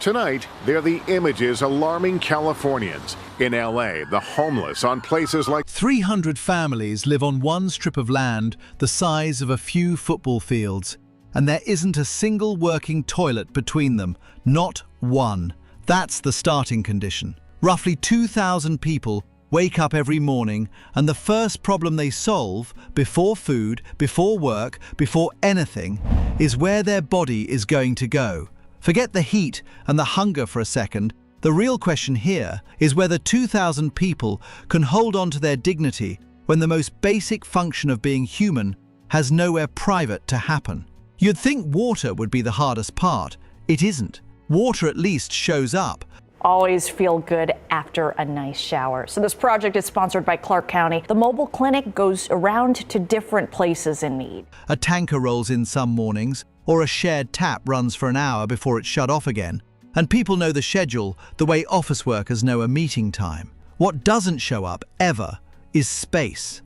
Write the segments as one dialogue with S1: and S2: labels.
S1: Tonight, they're the images alarming Californians. In LA, the homeless on places like
S2: 300 families live on one strip of land the size of a few football fields, and there isn't a single working toilet between them, not one. That's the starting condition. Roughly 2,000 people wake up every morning, and the first problem they solve, before food, before work, before anything, is where their body is going to go. Forget the heat and the hunger for a second. The real question here is whether 2,000 people can hold on to their dignity when the most basic function of being human has nowhere private to happen. You'd think water would be the hardest part. It isn't. Water at least shows up.
S3: Always feel good after a nice shower. So this project is sponsored by Clark County. The mobile clinic goes around to different places in need.
S2: A tanker rolls in some mornings, or a shared tap runs for an hour before it's shut off again. And people know the schedule the way office workers know a meeting time. What doesn't show up, ever, is space.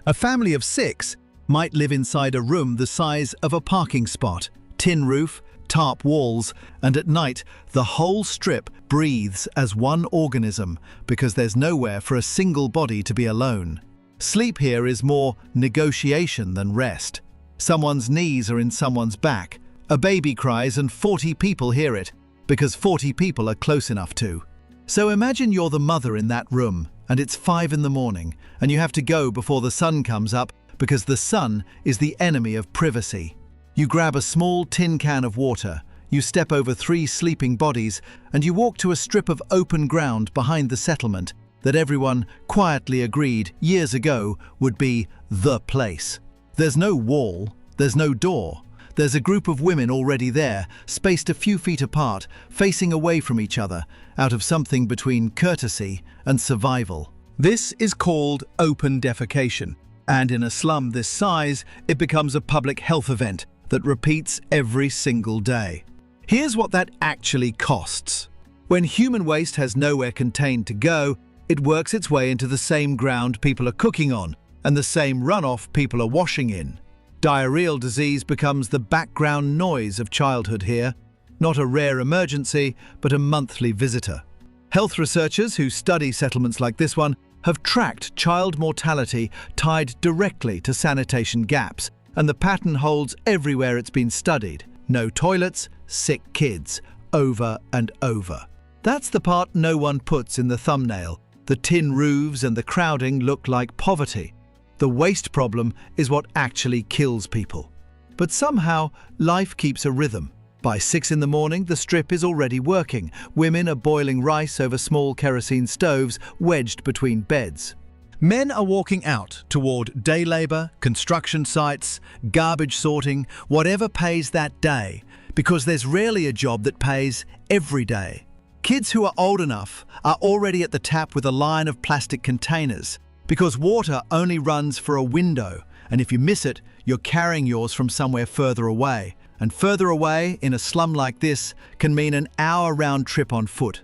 S2: A family of 6 might live inside a room the size of a parking spot, tin roof, tarp walls, and at night the whole strip breathes as one organism because there's nowhere for a single body to be alone. Sleep here is more negotiation than rest. Someone's knees are in someone's back. A baby cries and 40 people hear it because 40 people are close enough to. So imagine you're the mother in that room and it's 5 in the morning and you have to go before the sun comes up because the sun is the enemy of privacy. You grab a small tin can of water, you step over 3 sleeping bodies, and you walk to a strip of open ground behind the settlement that everyone quietly agreed years ago would be the place. There's no wall, there's no door. There's a group of women already there, spaced a few feet apart, facing away from each other, out of something between courtesy and survival. This is called open defecation, and in a slum this size, it becomes a public health event that repeats every single day. Here's what that actually costs. When human waste has nowhere contained to go, it works its way into the same ground people are cooking on and the same runoff people are washing in. Diarrheal disease becomes the background noise of childhood here, not a rare emergency, but a monthly visitor. Health researchers who study settlements like this one have tracked child mortality tied directly to sanitation gaps, and the pattern holds everywhere it's been studied. No toilets, sick kids, over and over. That's the part no one puts in the thumbnail. The tin roofs and the crowding look like poverty. The waste problem is what actually kills people. But somehow, life keeps a rhythm. By 6 in the morning, the strip is already working. Women are boiling rice over small kerosene stoves wedged between beds. Men are walking out toward day labor, construction sites, garbage sorting, whatever pays that day, because there's rarely a job that pays every day. Kids who are old enough are already at the tap with a line of plastic containers, because water only runs for a window, and if you miss it, you're carrying yours from somewhere further away. And further away, in a slum like this, can mean an hour round trip on foot.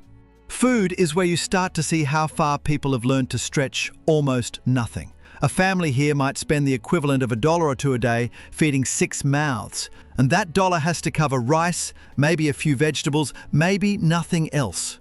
S2: Food is where you start to see how far people have learned to stretch almost nothing. A family here might spend the equivalent of $1 or $2 a day feeding 6 mouths, and that dollar has to cover rice, maybe a few vegetables, maybe nothing else.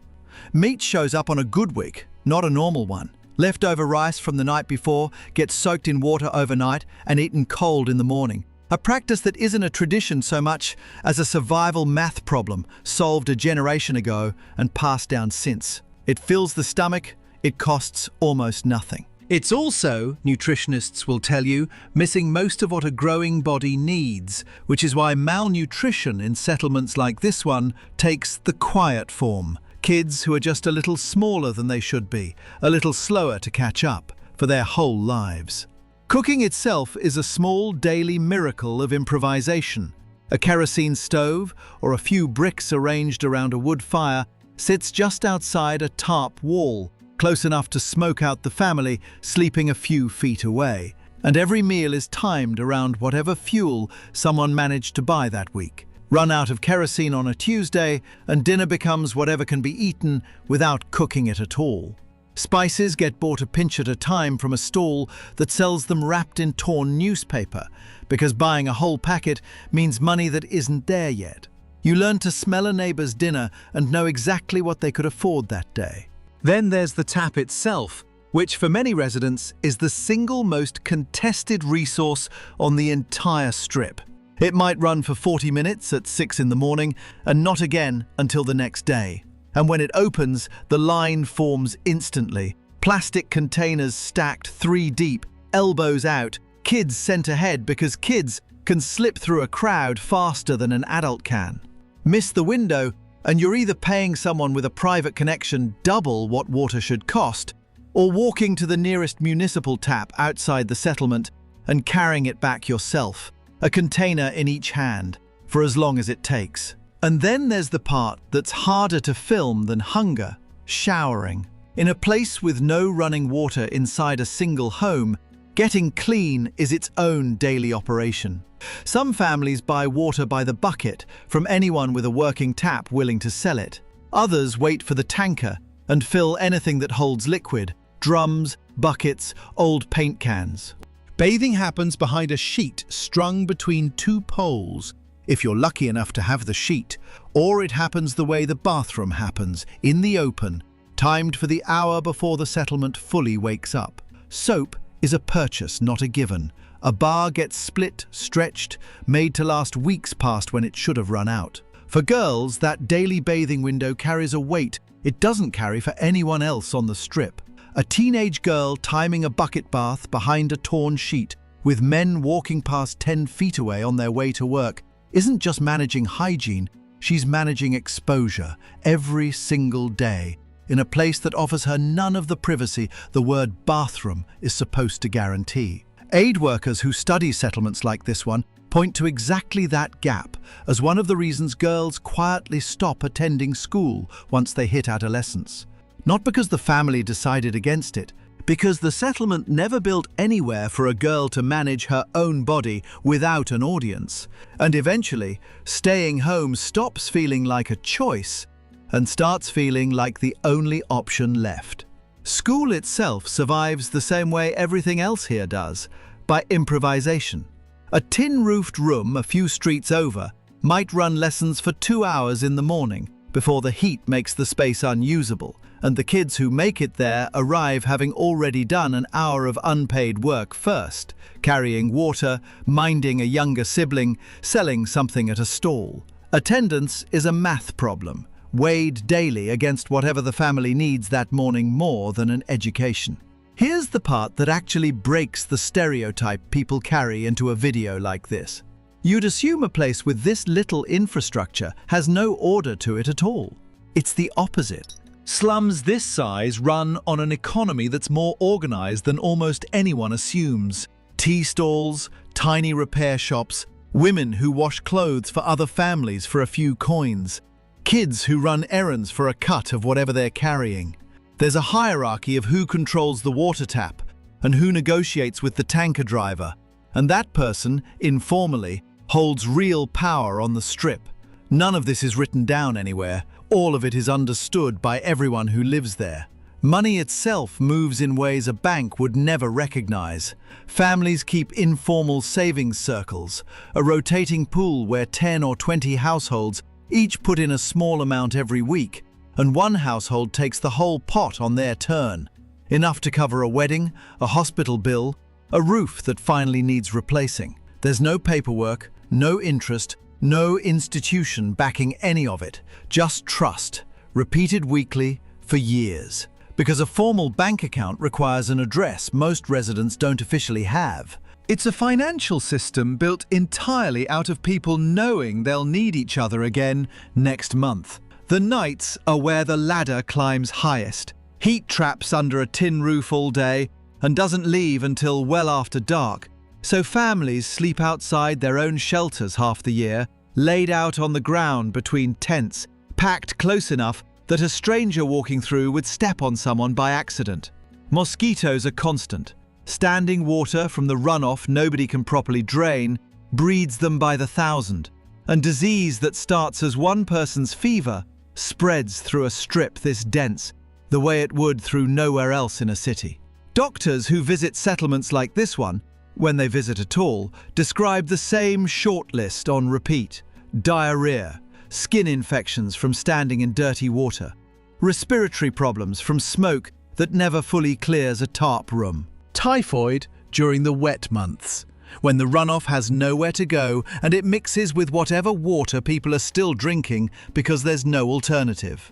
S2: Meat shows up on a good week, not a normal one. Leftover rice from the night before gets soaked in water overnight and eaten cold in the morning. A practice that isn't a tradition so much as a survival math problem solved a generation ago and passed down since. It fills the stomach, it costs almost nothing. It's also, nutritionists will tell you, missing most of what a growing body needs, which is why malnutrition in settlements like this one takes the quiet form. Kids who are just a little smaller than they should be, a little slower to catch up for their whole lives. Cooking itself is a small daily miracle of improvisation. A kerosene stove or a few bricks arranged around a wood fire sits just outside a tarp wall, close enough to smoke out the family sleeping a few feet away. And every meal is timed around whatever fuel someone managed to buy that week. Run out of kerosene on a Tuesday, and dinner becomes whatever can be eaten without cooking it at all. Spices get bought a pinch at a time from a stall that sells them wrapped in torn newspaper, because buying a whole packet means money that isn't there yet. You learn to smell a neighbor's dinner and know exactly what they could afford that day. Then there's the tap itself, which for many residents is the single most contested resource on the entire strip. It might run for 40 minutes at 6 in the morning and not again until the next day. And when it opens, the line forms instantly. Plastic containers stacked 3 deep, elbows out, kids sent ahead because kids can slip through a crowd faster than an adult can. Miss the window, and you're either paying someone with a private connection double what water should cost, or walking to the nearest municipal tap outside the settlement and carrying it back yourself, a container in each hand, for as long as it takes. And then there's the part that's harder to film than hunger: showering. In a place with no running water inside a single home, getting clean is its own daily operation. Some families buy water by the bucket from anyone with a working tap willing to sell it. Others wait for the tanker and fill anything that holds liquid: drums, buckets, old paint cans. Bathing happens behind a sheet strung between 2 poles, if you're lucky enough to have the sheet, or it happens the way the bathroom happens, in the open, timed for the hour before the settlement fully wakes up. Soap is a purchase, not a given. A bar gets split, stretched, made to last weeks past when it should have run out. For girls, that daily bathing window carries a weight it doesn't carry for anyone else on the strip. A teenage girl timing a bucket bath behind a torn sheet, with men walking past 10 feet away on their way to work, isn't just managing hygiene, she's managing exposure every single day, in a place that offers her none of the privacy the word bathroom is supposed to guarantee. Aid workers who study settlements like this one point to exactly that gap as one of the reasons girls quietly stop attending school once they hit adolescence. Not because the family decided against it, because the settlement never built anywhere for a girl to manage her own body without an audience. And eventually, staying home stops feeling like a choice and starts feeling like the only option left. School itself survives the same way everything else here does, by improvisation. A tin-roofed room a few streets over might run lessons for 2 hours in the morning before the heat makes the space unusable, and the kids who make it there arrive having already done an hour of unpaid work first, carrying water, minding a younger sibling, selling something at a stall. Attendance is a math problem, weighed daily against whatever the family needs that morning more than an education. Here's the part that actually breaks the stereotype people carry into a video like this. You'd assume a place with this little infrastructure has no order to it at all. It's the opposite. Slums this size run on an economy that's more organized than almost anyone assumes. Tea stalls, tiny repair shops, women who wash clothes for other families for a few coins, kids who run errands for a cut of whatever they're carrying. There's a hierarchy of who controls the water tap and who negotiates with the tanker driver, and that person, informally, holds real power on the strip. None of this is written down anywhere. All of it is understood by everyone who lives there. Money itself moves in ways a bank would never recognize. Families keep informal savings circles, a rotating pool where 10 or 20 households each put in a small amount every week, and one household takes the whole pot on their turn. Enough to cover a wedding, a hospital bill, a roof that finally needs replacing. There's no paperwork, no interest, no institution backing any of it, just trust, repeated weekly for years. Because a formal bank account requires an address most residents don't officially have. It's a financial system built entirely out of people knowing they'll need each other again next month. The nights are where the ladder climbs highest. Heat traps under a tin roof all day and doesn't leave until well after dark. So families sleep outside their own shelters half the year, laid out on the ground between tents, packed close enough that a stranger walking through would step on someone by accident. Mosquitoes are constant. Standing water from the runoff nobody can properly drain breeds them by the thousand. And disease that starts as one person's fever spreads through a strip this dense, the way it would through nowhere else in a city. Doctors who visit settlements like this one, when they visit at all, describe the same short list on repeat: diarrhea, skin infections from standing in dirty water, respiratory problems from smoke that never fully clears a tarp room, typhoid during the wet months, when the runoff has nowhere to go and it mixes with whatever water people are still drinking because there's no alternative.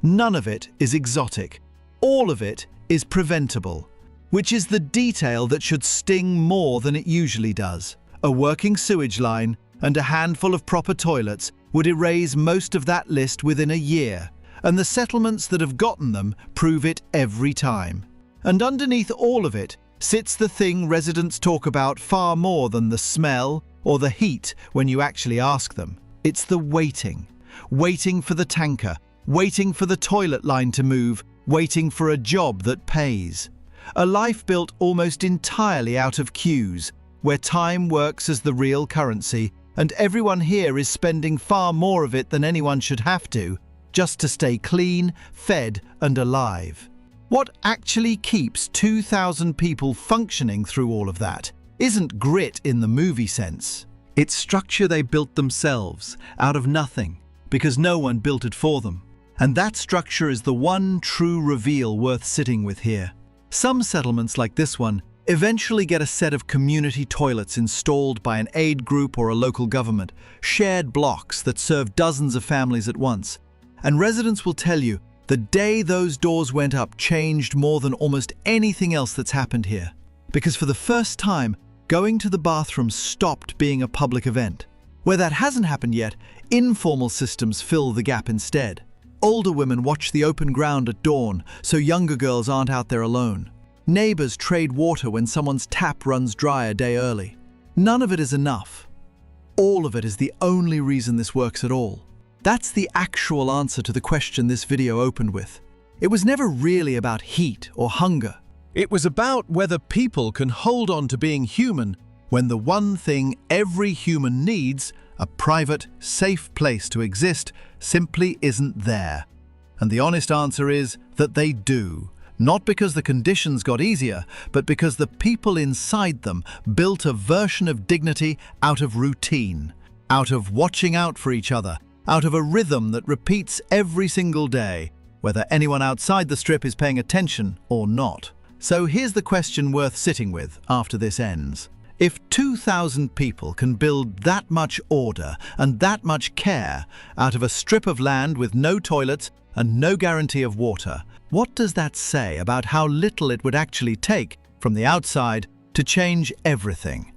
S2: None of it is exotic. All of it is preventable, which is the detail that should sting more than it usually does. A working sewage line and a handful of proper toilets would erase most of that list within a year, and the settlements that have gotten them prove it every time. And underneath all of it sits the thing residents talk about far more than the smell or the heat when you actually ask them. It's the waiting. Waiting for the tanker, waiting for the toilet line to move, waiting for a job that pays. A life built almost entirely out of queues, where time works as the real currency, and everyone here is spending far more of it than anyone should have to, just to stay clean, fed, and alive. What actually keeps 2,000 people functioning through all of that isn't grit in the movie sense. It's structure they built themselves, out of nothing, because no one built it for them. And that structure is the one true reveal worth sitting with here. Some settlements like this one eventually get a set of community toilets installed by an aid group or a local government, shared blocks that serve dozens of families at once. And residents will tell you the day those doors went up changed more than almost anything else that's happened here. Because for the first time, going to the bathroom stopped being a public event. Where that hasn't happened yet, informal systems fill the gap instead. Older women watch the open ground at dawn so younger girls aren't out there alone. Neighbors trade water when someone's tap runs dry a day early. None of it is enough. All of it is the only reason this works at all. That's the actual answer to the question this video opened with. It was never really about heat or hunger.
S4: It was about whether people can hold on to being human when the one thing every human needs, a private, safe place to exist, simply isn't there. And the honest answer is that they do. Not because the conditions got easier, but because the people inside them built a version of dignity out of routine, out of watching out for each other, out of a rhythm that repeats every single day, whether anyone outside the strip is paying attention or not. So here's the question worth sitting with after this ends. If 2,000 people can build that much order and that much care out of a strip of land with no toilets and no guarantee of water, what does that say about how little it would actually take from the outside to change everything?